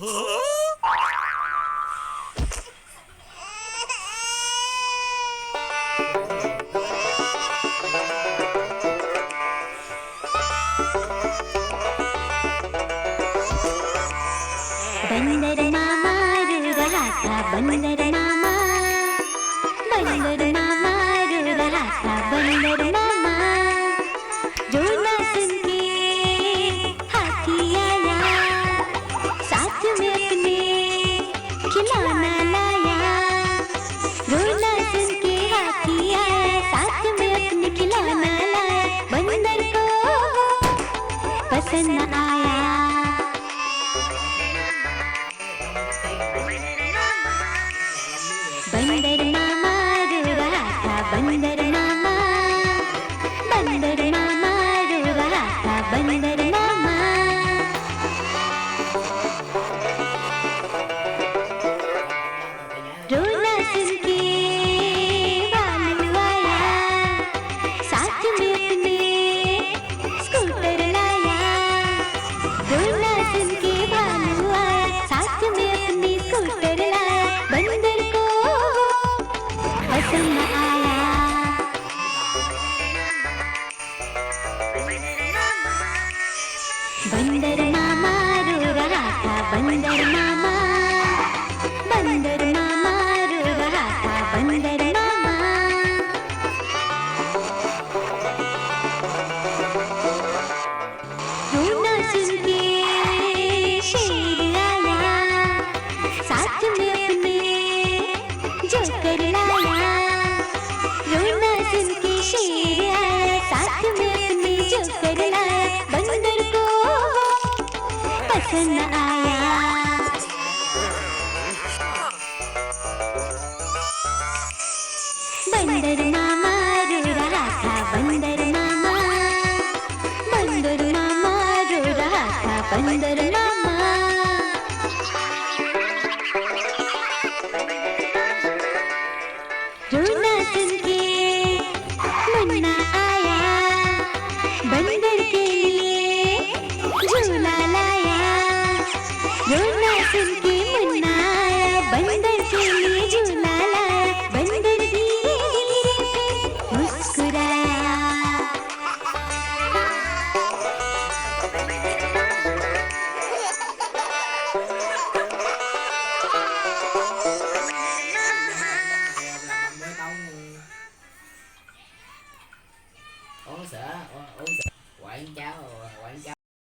बंदर मामा रो रहा था बंदर मामा, बंदर मामा रो रहा था बंदर मामा। जो ना सुन के हाथी आया, साथ में अपने खिलौना लाया। रोना सुन के हाथी आया, साथ में अपने खिलौना लाया। बंदर को पसंद न आया। बंदर मामा रो रहा था बंदर मामा, बंदर मामा रो रहा था बंदर मामा। रोना सुन के भालू आया, साथ में अपने स्कूटर लाया। रोना सुन के भालू आया, साथ में अपने स्कूटर लाया। बंदर को पसंद न आया। बंदर मामा रो रहा था बंदर मामा, बंदर मामा रो रहा था बंदर मामा। रोना सुन के शेर आया, साथ में अपने जोकर लाया। रोना सुन के शेर आया, साथ में अपने जोकर लाया। बंदर को पसंद न आया। बंदर मामा रो रहा था बंदर मामा, बंदर मामा रो रहा था बंदर मामा। रोना सुन के मुन्ना आया, बंदर के लिए झूला लाया। रोना सुन के मुन्ना आया, बंदर के लिए झूला लाया। बंदर धीरे धीरे मुस्कुराया। uống sữa quảng cáo